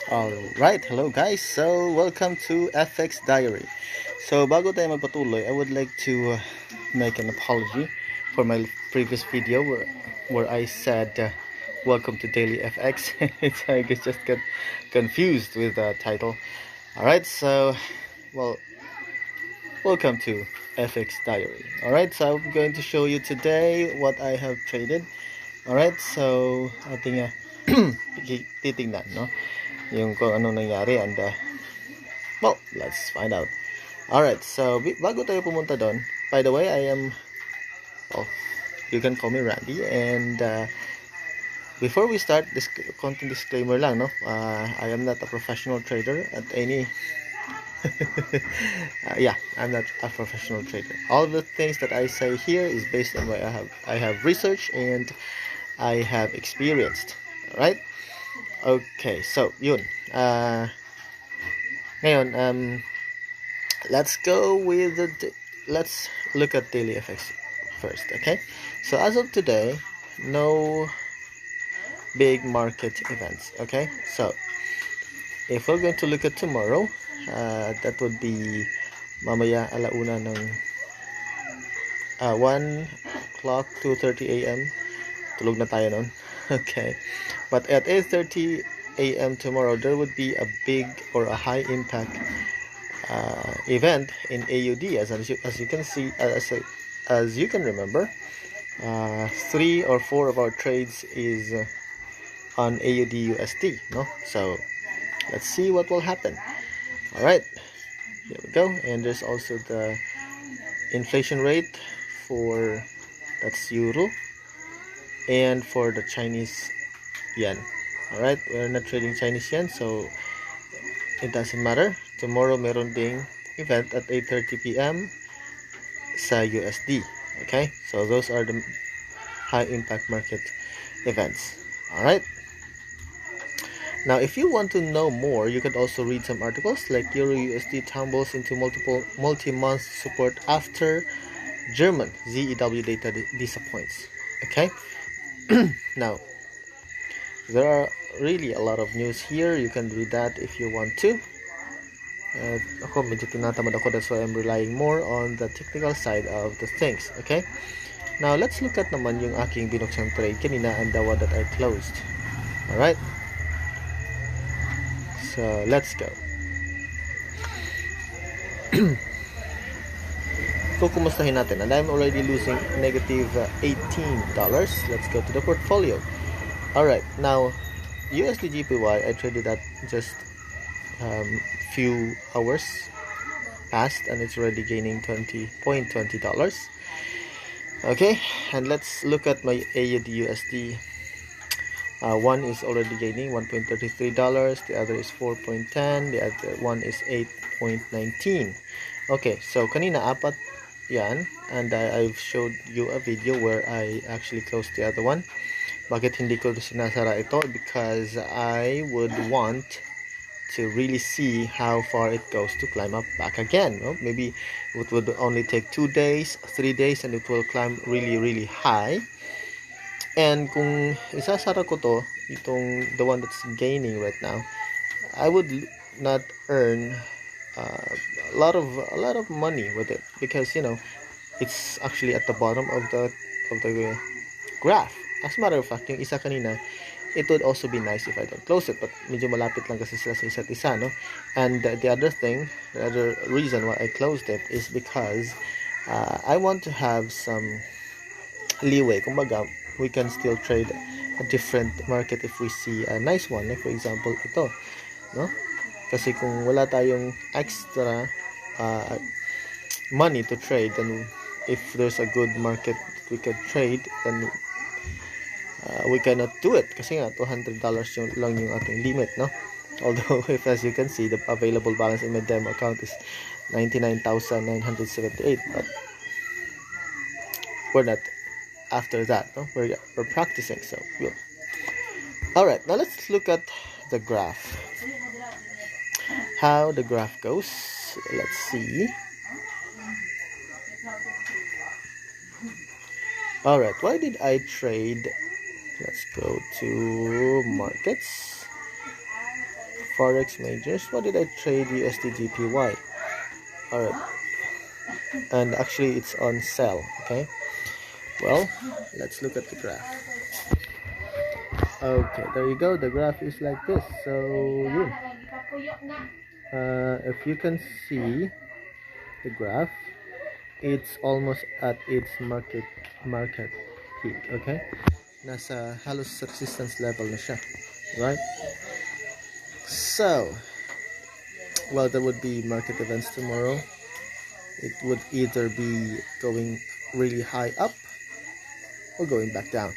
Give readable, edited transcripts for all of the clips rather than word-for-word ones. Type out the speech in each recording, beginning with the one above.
Alright, hello guys. So, welcome to FX Diary. So, bago tayo magpatuloy, I would like to make an apology for my previous video where I said welcome to Daily FX. I just get confused with the title. Alright, so, well, welcome to FX Diary. Alright, so I'm going to show you today what I have traded. Alright, so ating titingnan, no? Yung kung anong nangyari and well, let's find out. Alright, so bago tayo pumunta doon, by the way, I am, well, you can call me Randy, and before we start, this content disclaimer lang, no? I am not a professional trader at any yeah, I'm not a professional trader. All the things that I say here is based on what I have researched and I have experienced. Alright? Okay, so yun. Ngayon, let's let's look at daily effects first. Okay, so as of today, no big market events. Okay, so if we're going to look at tomorrow, that would be mamaya alauna ng 1 o'clock, 2:30 a.m. tulog na tayo nun. Okay, but at 8:30 a.m. tomorrow there would be a big or a high impact event in AUD, as you can see, as you can remember, 3 or 4 of our trades is on AUD USD, no? So let's see what will happen. All right, here we go. And there's also the inflation rate for, that's euro, and for the Chinese yen. All right, we're not trading Chinese yen, so it doesn't matter. Tomorrow meron ding event at 8:30 p.m. sa USD. Okay, so those are the high impact market events. All right, now if you want to know more, you could also read some articles like Euro USD tumbles into multi-month support after German ZEW data disappoints. Okay, now there are really a lot of news here. You can read that if you want to. Ako medyo tinatamad ako, that's why I'm relying more on the technical side of the things. Okay, now let's look at naman yung aking binuksang trade kanina and the one that I closed. Alright, so let's go. Kukumustahin natin, and I'm already losing negative $18. Let's go to the portfolio. Alright, now USD GPY, I traded that just few hours past and it's already gaining $20.20. Okay, and let's look at my AUD USD. One is already gaining $1.33, the other is 4.10, the other one is 8.19. okay, so kanina apat yan, and I've showed you a video where I actually closed the other one. Bakit hindi ko sinasara ito? Because I would want to really see how far it goes to climb up back again, no? Maybe it would only take 2 days, 3 days, and it will climb really high. And kung isasara ko to, the one that's gaining right now, I would not earn a lot of money with it, because you know it's actually at the bottom of the graph. As a matter of fact, yung isa kanina, it would also be nice if I don't close it, but medyo malapit lang kasi sila sa isa't isa, no? And the other reason why I closed it is because I want to have some leeway. Kumbaga, we can still trade a different market if we see a nice one, like for example ito, no? Kasi kung wala tayong extra money to trade, then if there's a good market we can trade, then we cannot do it kasi nga $200 lang yung ating limit, no? Although if as you can see, the available balance in my demo account is 99,978, but we're not after that, no? We're practicing, so yeah. Alright, now let's look at the graph, how the graph goes. Let's see. Alright, why did I trade? Let's go to markets. Forex majors. What did I trade? USD GPY. Alright, and actually it's on sell. Okay, well, let's look at the graph. Okay, there you go. The graph is like this. So if you can see the graph, it's almost at its market peak. Okay, nasa halos resistance level na siya, right? So, well, there would be market events tomorrow. It would either be going really high up or going back down.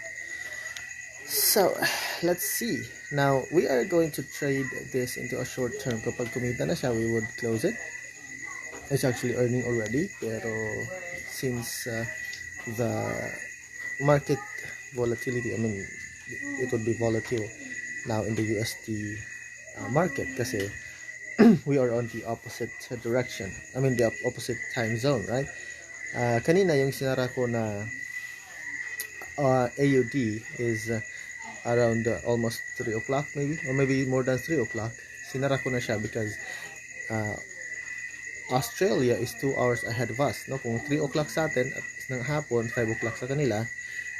So, let's see. Now, we are going to trade this into a short term. Kapag kumita na siya, we would close it. It's actually earning already. Pero since the market volatility, I mean, it would be volatile now in the USD market kasi we are on the opposite direction. I mean, the opposite time zone, right? Kanina, yung sinara ko na AUD is around almost 3 o'clock maybe, or maybe more than 3 o'clock. Sinara ko na siya because Australia is 2 hours ahead of us. No? Kung 3 o'clock sa atin at ng hapon, 5 o'clock sa kanila,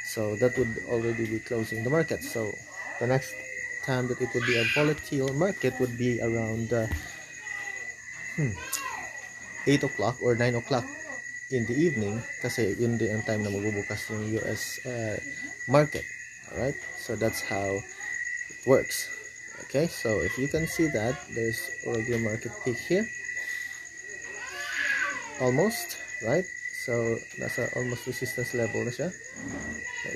so that would already be closing the market. So the next time that it would be a volatile market would be around 8 o'clock or 9 o'clock in the evening, kasi yun din ang time na magbubukas yung US market. Alright, so that's how it works. Okay, so if you can see that there's already a market peak here, almost, right? So nasa almost resistance level na siya.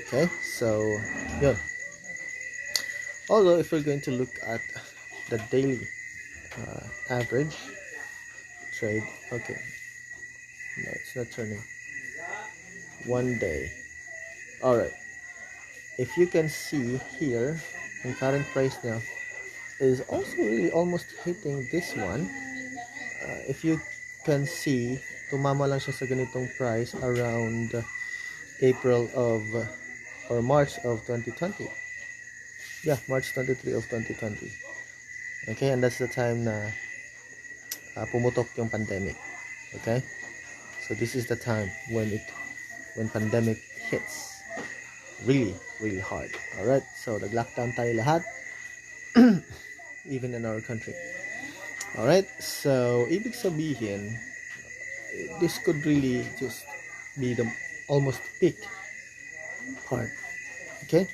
Okay, so yun. Although if we're going to look at the daily average trade, okay, no, it's not turning. 1 day. Alright, if you can see here, the current price now is also really almost hitting this one. If you can see, tumama lang siya sa ganitong price around April of or March of 2020. Yeah, March 23 of 2020. Okay, and that's the time na pumutok yung pandemic. Okay, so this is the time when pandemic hits really hard. Alright, so nag-lockdown tayo lahat, even in our country. Alright, so ibig sabihin, this could really just be the almost peak part. Okay,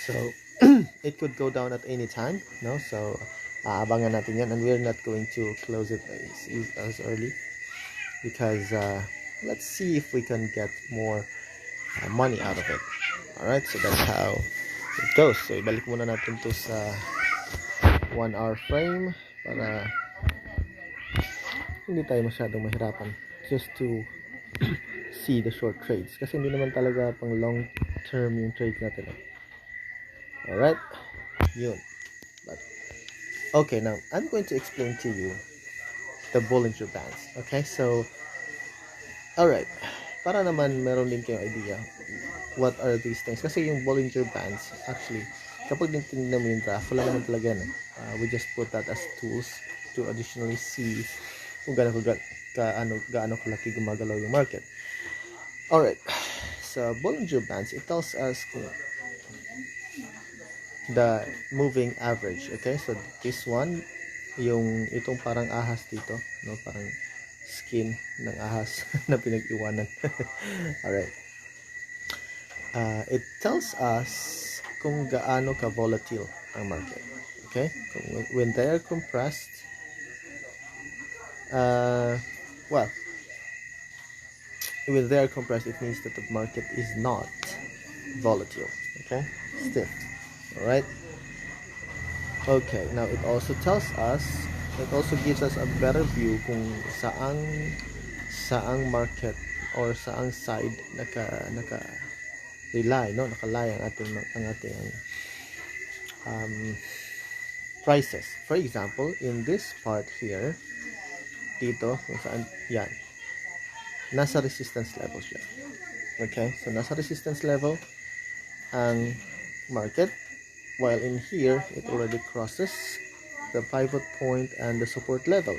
so it could go down at any time, no? So aabangan natin yan, and we're not going to close it as early because let's see if we can get more money out of it. Alright, so that's how it goes. So ibalik muna natin to sa 1 hour frame para hindi tayo masyadong mahirapan just to see the short trades, kasi hindi naman talaga pang long term yung trades natin. Alright, yun. But okay, now I'm going to explain to you the Bollinger Bands. Okay, so alright, para naman meron din kayong idea what are these things, kasi yung Bollinger Bands actually, kapag tinignan mo yung graph, wala naman talaga yan. We just put that as tools to additionally see kung gaano kalaki gumagalaw yung market. Alright, so Bollinger Bands, it tells us the moving average. Okay, so this one, yung itong parang ahas dito, no, parang skin ng ahas na pinag-iwanan. Alright, it tells us kung gaano ka volatile ang market. Okay, when they are compressed, well, when they are compressed, it means that the market is not volatile. Okay, stiff. Alright, okay, now it also tells us, it also gives us a better view kung saang market or saang side nakalay ang ating prices. For example, in this part here, dito kung saan yan, nasa resistance level siya. Okay, so nasa resistance level ang market, while in here it already crosses the pivot point and the support level,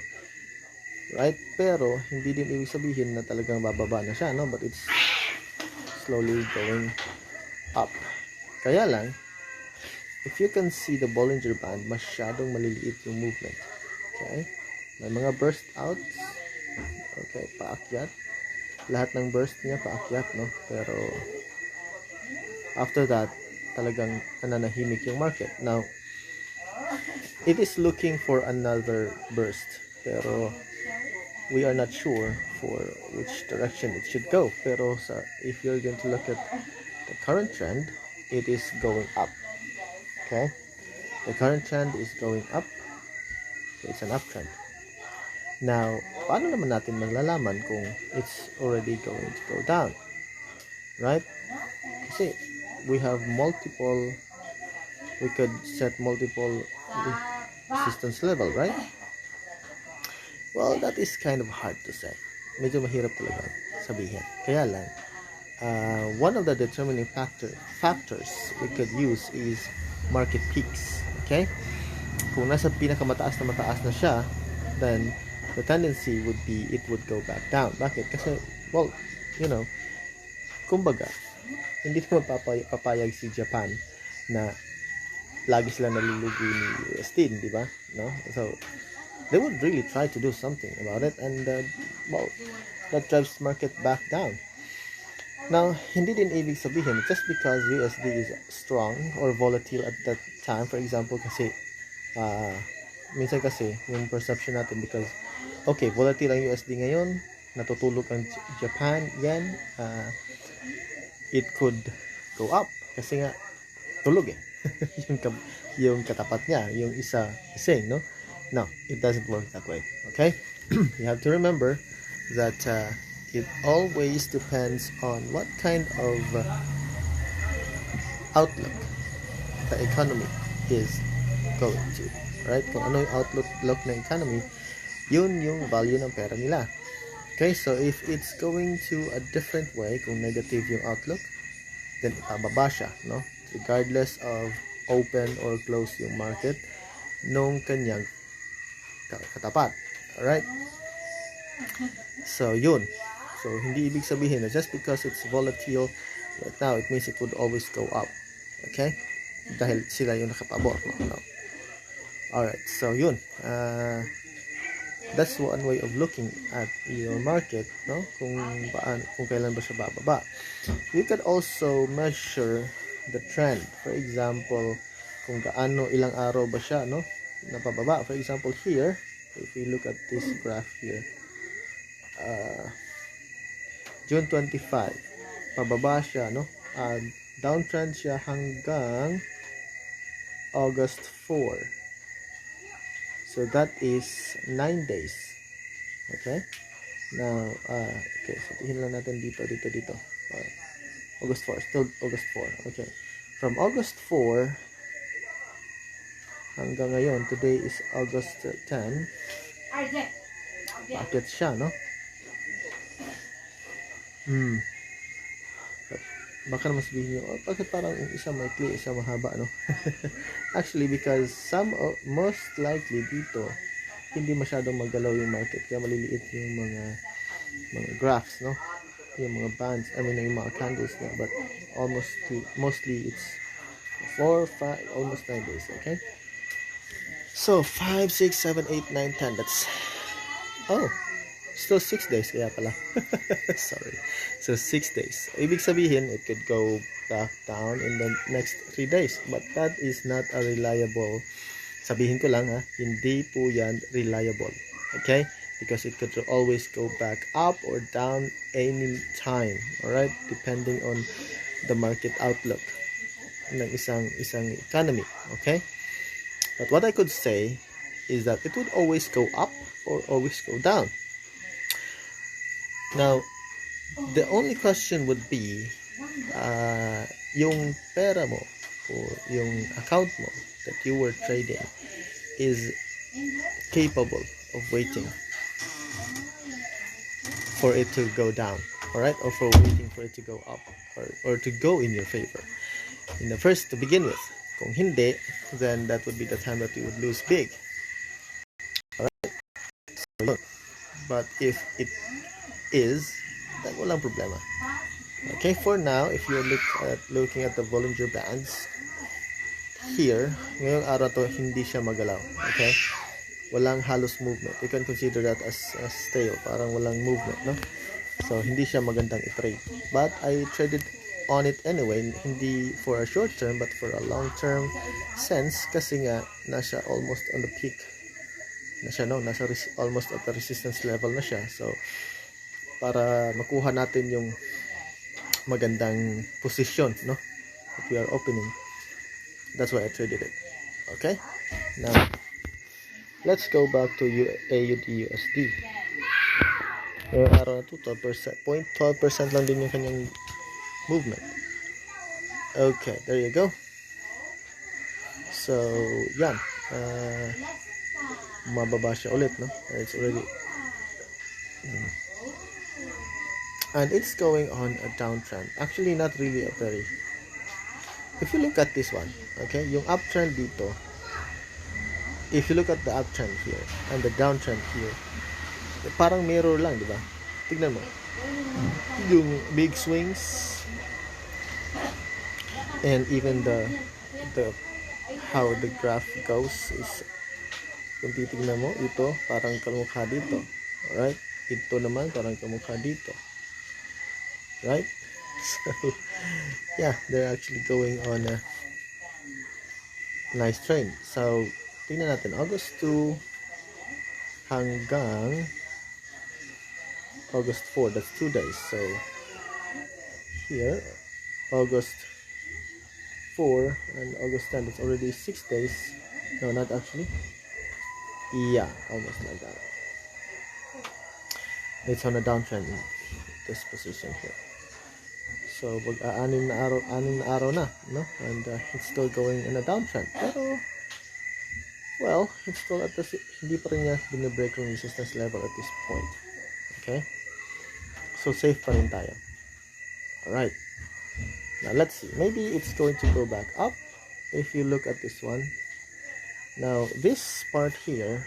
right? Pero hindi din ibig sabihin na talagang bababa na siya, no? But it's slowly going up. Kaya lang, if you can see the Bollinger Band, masyadong maliliit yung movement. Okay? May mga burst outs. Okay, paakyat. Lahat ng burst niya paakyat, no? Pero after that, talagang nananahimik yung market. Now, it is looking for another burst. Pero we are not sure for which direction it should go. Pero if you're going to look at the current trend, it is going up. Okay? The current trend is going up. It's an uptrend. Now, paano naman natin malalaman kung it's already going to go down? Right? Kasi we have multiple, we could set multiple resistance level, right? Well, that is kind of hard to say. Medyo mahirap talaga sabihin. Kaya lang, one of the determining factors we could use is market peaks. Okay? Kung nasa pinakamataas na siya, then the tendency would be it would go back down. Bakit? Kasi, well, you know, kumbaga, hindi naman papayag si Japan na lagi sila nalulugi ni USD, di ba? No? So, they would really try to do something about it, and well, that drives market back down. Now, hindi din ibig sabihin just because USD is strong or volatile at that time, for example, kasi minsan kasi yung perception natin, because okay, volatile ang USD ngayon, natutulog ang Japan yen, it could go up kasi nga tulog eh. yung katapat niya, yung isa ising, no? No, it doesn't work that way. Okay? You have to remember that it always depends on what kind of outlook the economy is going to. Right? Kung ano yung outlook ng economy, yun yung value ng pera nila. Okay? So, if it's going to a different way, kung negative yung outlook, then ipababa siya, no? Regardless of open or close yung market nung kanyang katapat. Alright? So, yun. So, hindi ibig sabihin na just because it's volatile right now, it means it would always go up. Okay? Dahil sila yung nakapabor. No? Alright. So, yun. That's one way of looking at your market, no? Kung kailan ba siya bababa. You could also measure the trend. For example, kung ilang araw ba siya, no? Napababa. For example, here, if we look at this graph here, June 25, pababa siya, no? Downtrend siya hanggang August 4. So that is 9 days. Okay? Now, okay, so tingnan lang natin dito. August 4, still August 4. Okay. From August 4 hanggang ngayon, today is August 10. Bakit siya, no? Baka naman sabihin nyo, bakit parang isa maikli, isa mahaba, no? Actually, because most likely dito, hindi masyadong magalaw yung market, kaya maliliit yung mga graphs, no? Yung mga bands, yung mga candles na, but mostly it's 4, 5, almost 9 days, okay? So, 5, 6, 7, 8, 9, 10, that's, still 6 days kaya pala. Sorry. So 6 days. Ibig sabihin, it could go back down in the next 3 days. But that is not a reliable, sabihin ko lang hindi po yan reliable. Okay? Because it could always go back up or down any time. Alright? Depending on the market outlook ng isang economy. Okay? But what I could say is that it would always go up or always go down. Now, the only question would be, yung pera mo or yung account mo that you were trading is capable of waiting for it to go down, alright, or for waiting for it to go up or to go in your favor. In the first, to begin with, kung hindi, then that would be the time that you would lose big. But if it is, then walang problema. Okay, for now, if you're looking at the bollinger bands here, ngayong araw to hindi siya magalaw. Okay, walang halos movement. You can consider that as stale, parang walang movement, no? So hindi siya magandang i-trade. But I traded on it anyway, hindi for a short term but for a long term sense, kasi nga nasa almost on the peak na siya, no? Nasa almost at the resistance level na siya. So para makuha natin yung magandang position, no, that we are opening, that's why I traded it. Okay, now let's go back to AUD USD. Ngayong araw na to 12%, 0.12% lang din yung kanyang movement. Okay, there you go. So yan, mababa siya ulit, no? It's already and it's going on a downtrend. Actually, not really a very, if you look at this one, okay, yung uptrend dito, if you look at the uptrend here and the downtrend here, parang mirror lang, di ba? Tignan mo yung big swings and even the how the graph goes is, kung titignan mo, ito parang kamukha dito, alright, ito naman parang kamukha dito, right? So yeah, they're actually going on a nice trend. So tingnan natin, August 2 hanggang August 4, that's 2 days. So here, August 4 and August 10, that's already 6 days. No, not actually, yeah, almost like that. It's on a downtrend in this position here. So anim na araw na, no? And it's still going in a downtrend. Pero well, it's still at the, hindi pa rin niya binibreak yung resistance level at this point. Okay? So safe pa rin tayo. Alright. Now let's see. Maybe it's going to go back up if you look at this one. Now this part here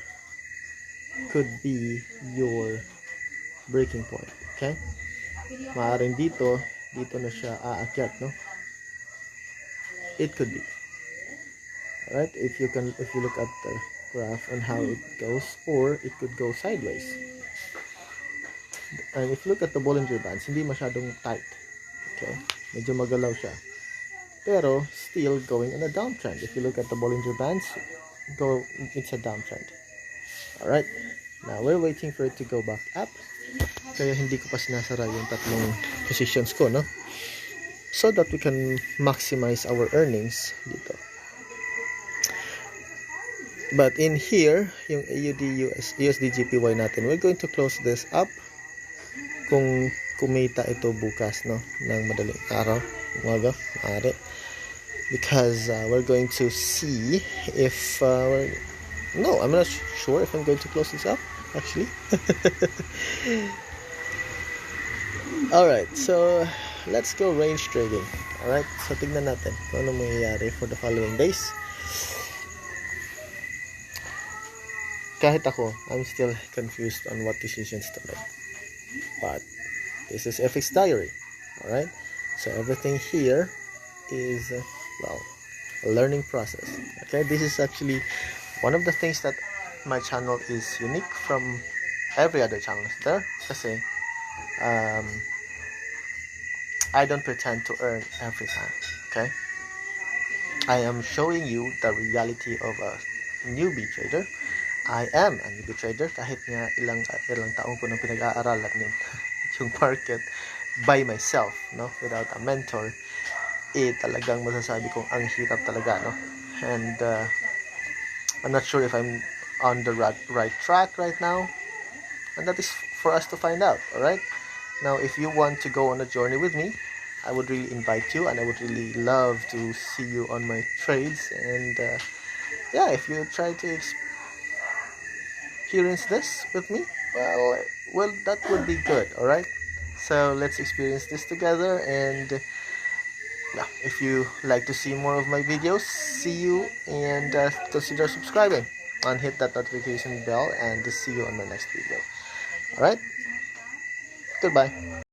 could be your breaking point. Okay? Maaaring dito na siya aakyat, no? It could be. Alright, if you look at the graph and how it goes, or it could go sideways. And if you look at the bollinger bands, hindi masyadong tight. Okay? Medyo magalaw siya. Pero still going on a downtrend. If you look at the bollinger bands, it's a downtrend. Alright. Now we're waiting for it to go back up. Kaya hindi ko pa sinasara yung tatlong positions ko, no? So that we can maximize our earnings dito. But in here, yung AUD USD GPY natin, we're going to close this up kung kumita ito bukas, no, ng madaling araw, umaga, maaari, because we're going to see if no, I'm not sure if I'm going to close this up actually. Alright, so let's go range trading. Alright, so tignan natin kung ano mangyayari for the following days. Kahit ako, I'm still confused on what decisions to make. But this is FX Diary. Alright, so everything here is, well, a learning process. Okay, this is actually one of the things that my channel is unique from every other channel there. Kasi I don't pretend to earn every time. Okay, I am showing you the reality of a newbie trader. I am a newbie trader kahit nga ilang taong ko nang pinag-aaralan yung market by myself, no, without a mentor. Talagang masasabi kong ang hirap talaga, no? And I'm not sure if I'm on the right track right now, and that is for us to find out. Alright, now if you want to go on a journey with me, I would really invite you, and I would really love to see you on my trades. And yeah, if you try to experience this with me, well, that would be good. Alright, so let's experience this together. And yeah, if you like to see more of my videos, see you, and consider subscribing. and hit that notification bell, and just see you on my next video. Alright, goodbye.